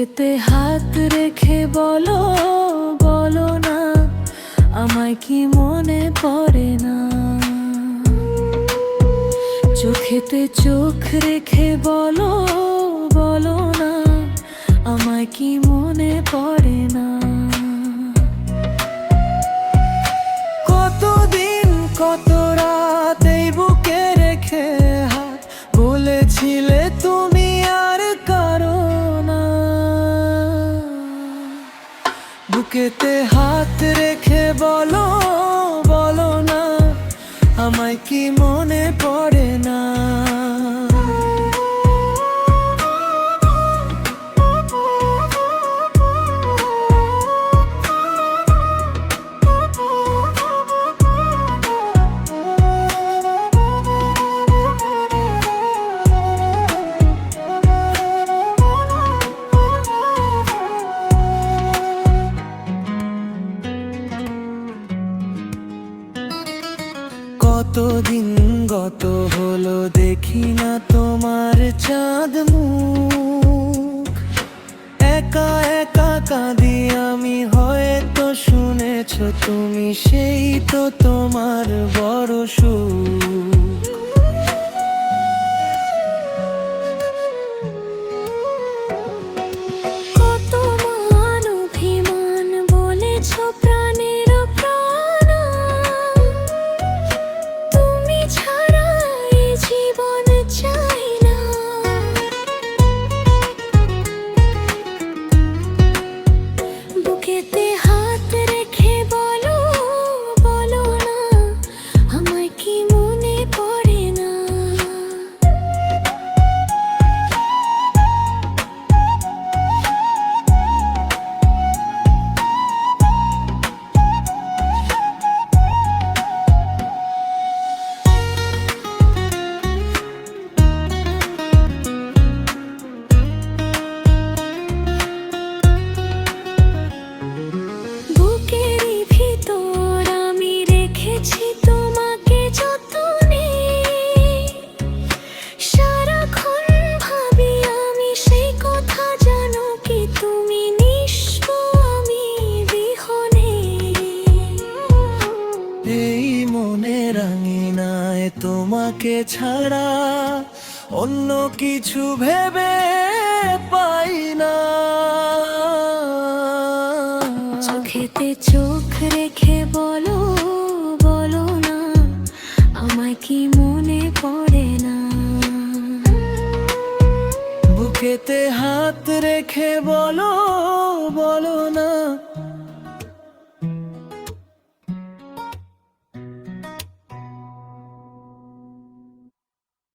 বুকেতে হাত রেখে বলো, বলো না আমায় কি মনে পড়ে না। চোখেতে চোখ রেখে বলো, বলো না আমায় কি মনে পড়ে না। কতদিন কত রাত এই বুকে রেখে হাত বলেছিলে তুমি আর কারো না। বুকেতে হাত রেখে বলো, বলো না আমায় কি মনে পড়ে না। কতদিন গত হলো দেখি না তোমার চাঁদ মুখ। একা একা কাঁদি আমি, হয়তো শুনেছো তুমি, সেই তো তোমার বড় সুখ। কত মান অভিমান বলেছো প্রাণের প্রাণ, তুমি ছাড়া এই জীবন চাই না। বুকেতে হাত রেখে বলো, বলো না আমায় কি মনে পড়ে না। বুকেরই ভিতর আমি রেখেছি তোমাকে যতনে, সারাক্ষণ ভাবি আমি সেই কথা, জানো কি তুমি নিঃস্ব আমি বিহনে। এই মনের আঙিনায় তোমাকে ছাড়া অন্য কিছু ভেবে পাই না। চোখেতে চোখ রেখে বলো, বলো না আমায় কি মনে পড়ে না। বুকেতে হাত রেখে বলো, বলো